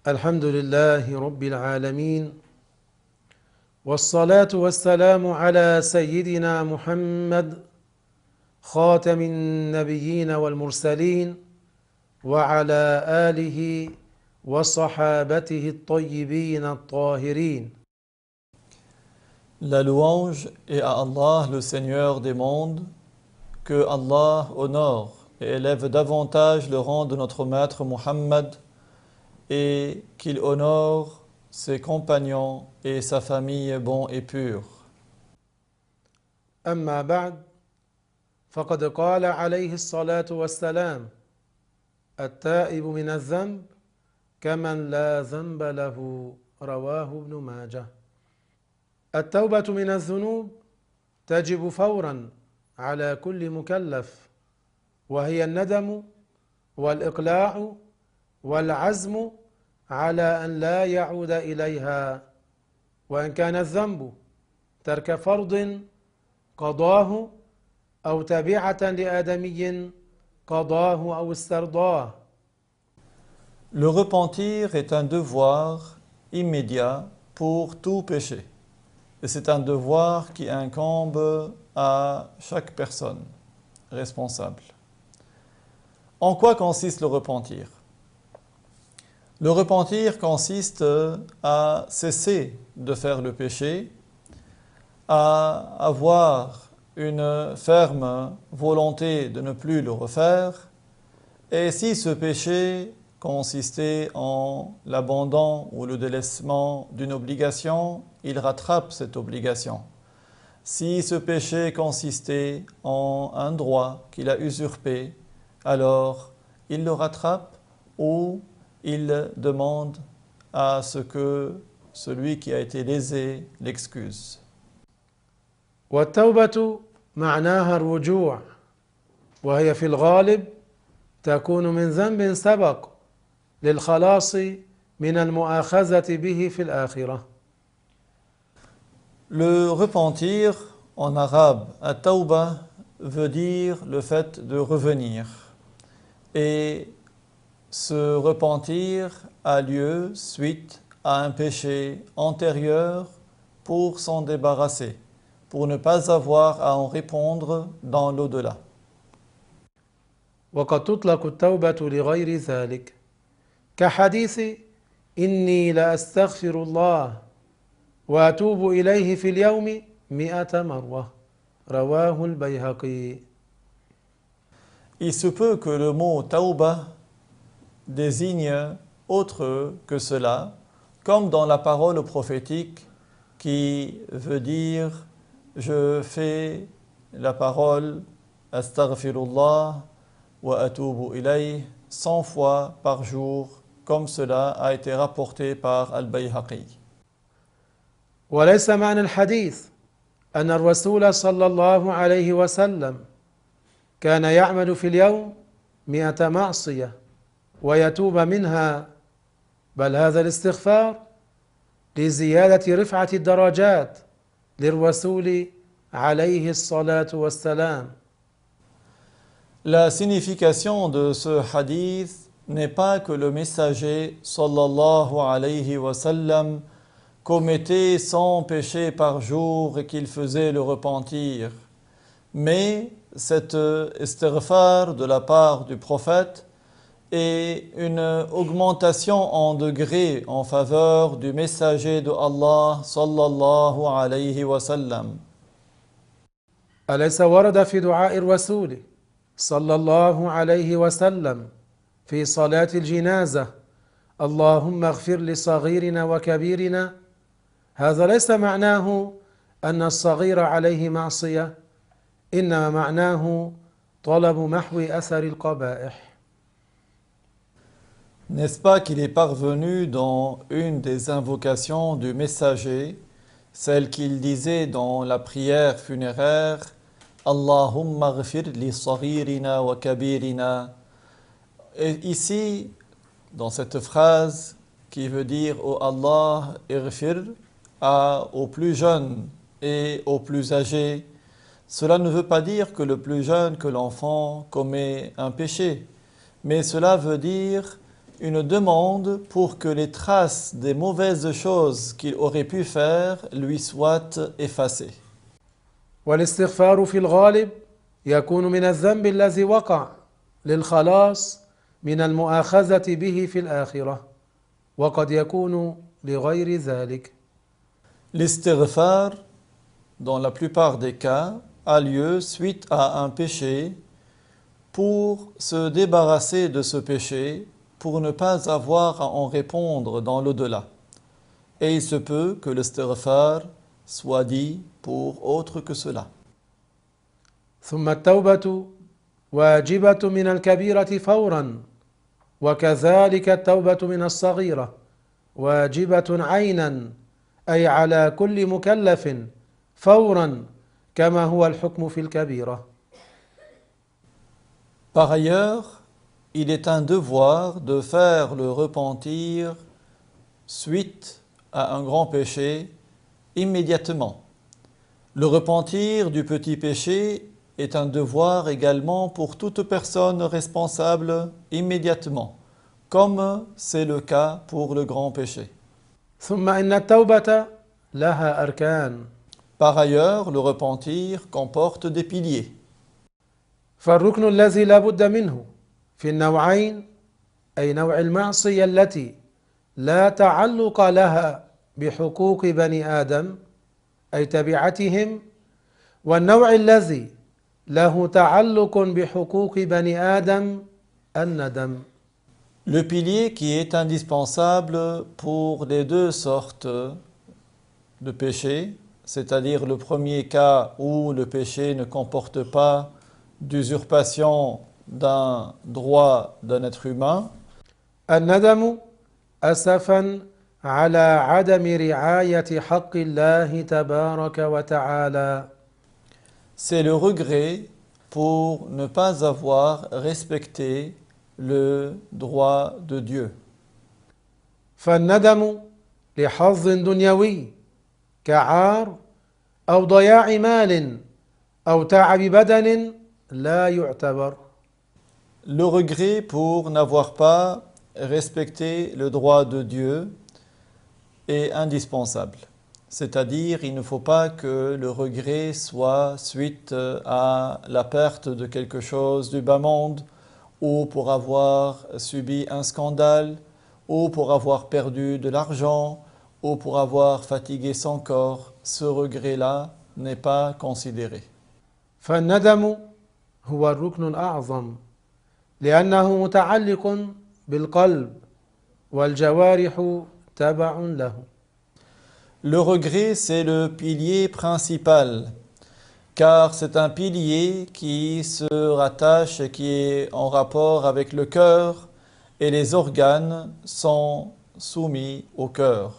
الحمد لله رب العالمين والصلاة والسلام على سيدنا محمد خاتم النبيين والمرسلين وعلى آله وصحابته الطيبين الطاهرين. La louange est à Allah, le Seigneur des mondes, que Allah honore et élève davantage le rang de notre maître Muhammad et qu'il honore ses compagnons et sa famille bons et purs. أما بعد فقد قال عليه الصلاة والسلام التائب من الذنب كمن لا ذنب له رواه ابن ماجه. التوبة من الذنوب تجب فورا على كل مكلف، وهي الندم والإقلاع والعزم على أن لا يعود إليها، وإن كان الذنب ترك فرض قضاه أو تبعة لآدمي قضاه أو استرضاه. Le repentir est un devoir immédiat pour tout péché. Et c'est un devoir qui incombe à chaque personne responsable. En quoi consiste le repentir? Le repentir consiste à cesser de faire le péché, à avoir une ferme volonté de ne plus le refaire, et si ce péché consistait en l'abandon ou le délaissement d'une obligation, il rattrape cette obligation. Si ce péché consistait en un droit qu'il a usurpé, alors il le rattrape ou il demande à ce que celui qui a été lésé l'excuse. والتوبة معناها الرجوع، وهي في الغالب تكون من ذنب سبق للخلاص من المؤاخذة به في الآخرة. Le repentir, en arabe, at-tawba, veut dire le fait de revenir. Et ce repentir a lieu suite à un péché antérieur pour s'en débarrasser, pour ne pas avoir à en répondre dans l'au-delà. وقد تطلق التوبة لغير ذلك كحديث إني لأستغفر الله وأتوب إليه في اليوم 100 مرة رواه البيهقي. Il se peut que le mot tauba désigne autre que cela, comme dans la parole prophétique qui veut dire je fais la parole astaghfirullah wa atubu ilayh 100 fois par jour, comme cela a été rapporté par Al-Bayhaqi. وليس معنى الحديث أن الرسول صلى الله عليه وسلم كان يعمل في اليوم 100 معصية ويتوب منها، بل هذا الاستغفار لزيادة رفعة الدرجات للرسول عليه الصلاة والسلام. La signification de ce hadith n'est pas que le messager sallallahu alayhi wa sallam commettait 100 péchés par jour et qu'il faisait le repentir, mais cet istighfar de la part du prophète est une augmentation en degrés en faveur du messager de Allah sallallahu alayhi wa sallam. أليس ورد في دعاء الرسول صلى الله عليه وسلم في صلاة الجنازة اللهم اغفر لصغيرنا وكبيرنا؟ هذا ليس معناه أن الصغير عليه معصية، إنما معناه طلب محو أثر القبائح. N'est-ce pas qu'il est parvenu dans une des invocations du messager, celle qu'il disait dans la prière funéraire, Allahumma ghfir li saghirina wa kabirina. Et ici, dans cette phrase qui veut dire « Oh Allah, ighfir » aux plus jeunes et aux plus âgés, cela ne veut pas dire que le plus jeune, que l'enfant commet un péché, mais cela veut dire une demande pour que les traces des mauvaises choses qu'il aurait pu faire lui soient effacées. والاستغفار في الغالب يكون من الذنب الذي وقع للخلاص من المؤاخذة به في الآخرة وقد يكون لغير ذلك. L'istighfar, dans la plupart des cas, a lieu suite à un péché pour se débarrasser de ce péché, pour ne pas avoir à en répondre dans l'au-delà. Et il se peut que l'istighfar soit dit pour autre que cela. ثم التوبة واجبة من الكبيرة فورا وكذلك التوبة من الصغيرة واجبة عينا أي على كل مكلف فورا كما هو الحكم في الكبيرة. Par ailleurs, il est un devoir de faire le repentir suite à un grand péché immédiatement. Le repentir du petit péché est un devoir également pour toute personne responsable immédiatement, comme c'est le cas pour le grand péché. ثم إن التوبة لها أركان. Par ailleurs, le repentir comporte des piliers. فالركن الذي لا بد منه في النوعين أي نوع المعصية التي لا تعلق لها بحقوق بني آدم أي تبعتهم والنوع الذي له تعلق بحقوق بني آدم الندم. Le pilier qui est indispensable pour les deux sortes de péchés, c'est-à-dire le premier cas où le péché ne comporte pas d'usurpation d'un droit d'un être humain, الندم أسفا على عدم رعاية حق الله تبارك وتعالى. c'est le regret pour ne pas avoir respecté le droit de Dieu. فالندم لحظ دنيوي كعار أو ضياع مال أو تعب بدن لا يعتبر. Le regret pour n'avoir pas respecté le droit de Dieu est indispensable. C'est-à-dire, il ne faut pas que le regret soit suite à la perte de quelque chose du bas monde, ou pour avoir subi un scandale, ou pour avoir perdu de l'argent, ou pour avoir fatigué son corps. Ce regret-là n'est pas considéré. فالندم هو الركن الأعظم لأنه متعلق بالقلب والجوارح تبع له. Le regret, c'est le pilier principal, car c'est un pilier qui se rattache et qui est en rapport avec le cœur, et les organes sont soumis au cœur.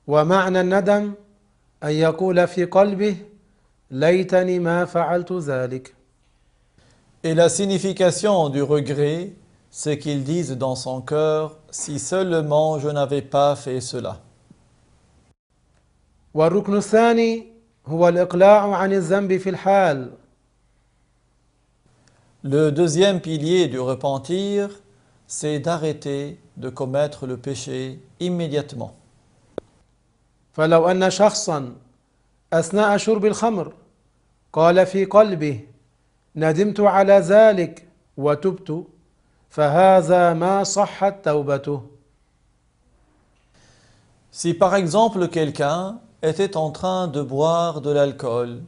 ومعنى الندم أن يقول في قلبه ليتني ما فعلت ذلك. Et la signification du regret, c'est qu'ils disent dans son cœur, si seulement je n'avais pas fait cela. والركن الثاني هو الإقلاع عن الذنب في الحال. Le deuxième pilier du repentir, c'est d'arrêter de commettre le péché immédiatement. فلو أن شخصا أثناء شرب الخمر قال في قلبه ندمت على ذلك وتبت فهذا ما صحت توبته. Si par exemple quelqu'un était en train de boire de l'alcool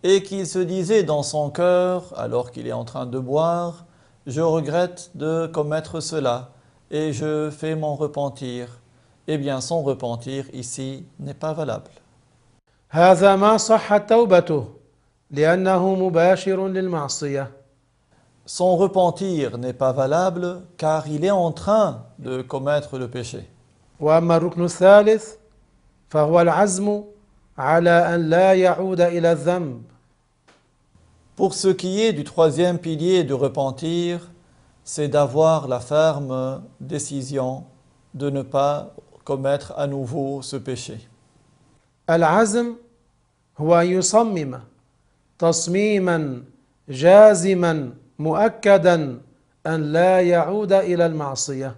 et qu'il se disait dans son cœur, alors qu'il est en train de boire, je regrette de commettre cela et je fais mon repentir, eh bien son repentir ici n'est pas valable. هذا ما صحت توبته لأنه مباشر للمعصية. Son repentir n'est pas valable car il est en train de commettre le péché. وأما الركن الثالث فهو العزم على أن لا يعود إلى الذنب. Pour ce qui est du troisième pilier du repentir, c'est d'avoir la ferme décision de ne pas commettre à nouveau ce péché. العزم هو أن يصمم تصميما جازما مؤكدا أن لا يعود إلى المعصية.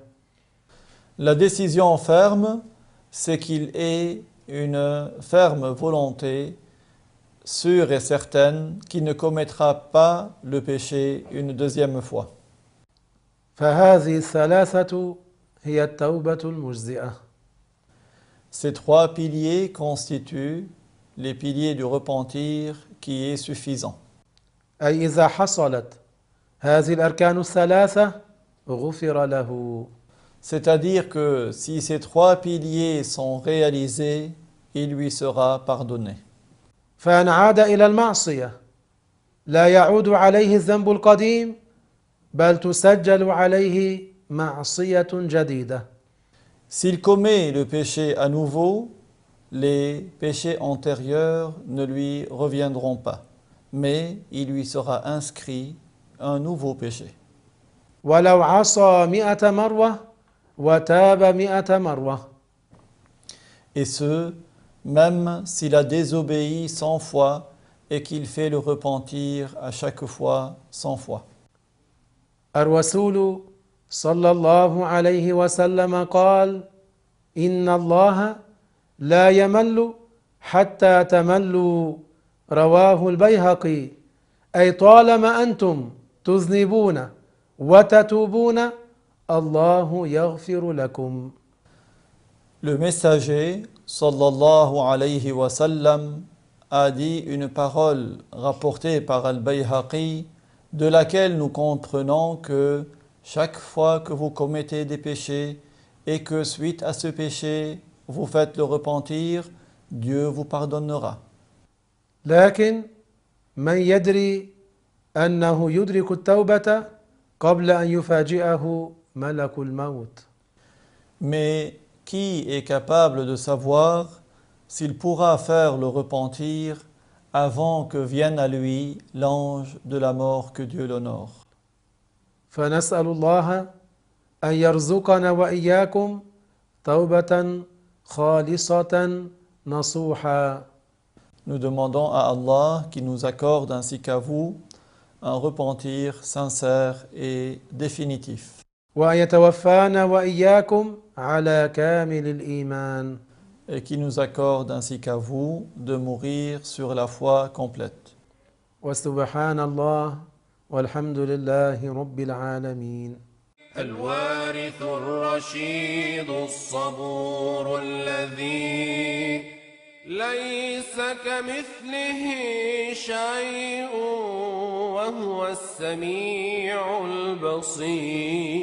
La décision ferme, c'est qu'il ait une ferme volonté sûre et certaine qu'il ne commettra pas le péché une deuxième fois. فهذه الثلاثة هي التوبة المجزئة. Ces trois piliers constituent les piliers du repentir qui est suffisant. أي إذا حصلت هذه الأركان الثلاثة غفر له. C'est-à-dire que si ces trois piliers sont réalisés, il lui sera pardonné. فإن عاد إلى المعصية لا يعود عليه الذنب القديم بل تسجل عليه معصية جديدة. S'il commet le péché à nouveau, les péchés antérieurs ne lui reviendront pas, mais il lui sera inscrit un nouveau péché. ولو عصى 100 مرة وتاب 100 مرة. Et ce, même s'il a désobéi 100 fois et qu'il fait le repentir à chaque fois 100 fois. الرسول صلى الله عليه وسلم قال إن الله لا يمل حتى تملوا رواه البيهقي أي طالما أنتم تذنبون وتتوبون الله يغفر لكم. Le messager, sallallahu alayhi wa sallam, a dit une parole rapportée par Al-Bayhaqi, de laquelle nous comprenons que chaque fois que vous commettez des péchés et que suite à ce péché, vous faites le repentir, Dieu vous pardonnera. لكن من يدري أنه يدرك التوبة قبل أن يفاجئه ملك الموت. Mais qui est capable de savoir s'il pourra faire le repentir avant que vienne à lui l'ange de la mort, que Dieu l'honore. فنسأل الله أن يرزقنا وإياكم توبة خالصة نصوحا. Nous demandons à Allah qui nous accorde ainsi qu'à vous un repentir sincère et définitif. وأن يتوفانا وإياكم على كامل الإيمان. Et qui nous accorde ainsi qu'à vous de mourir sur la foi complète. وسبحان الله والحمد لله رب العالمين. الوارث الرشيد الصبور الذي ليس كمثله شيء وهو السميع البصير.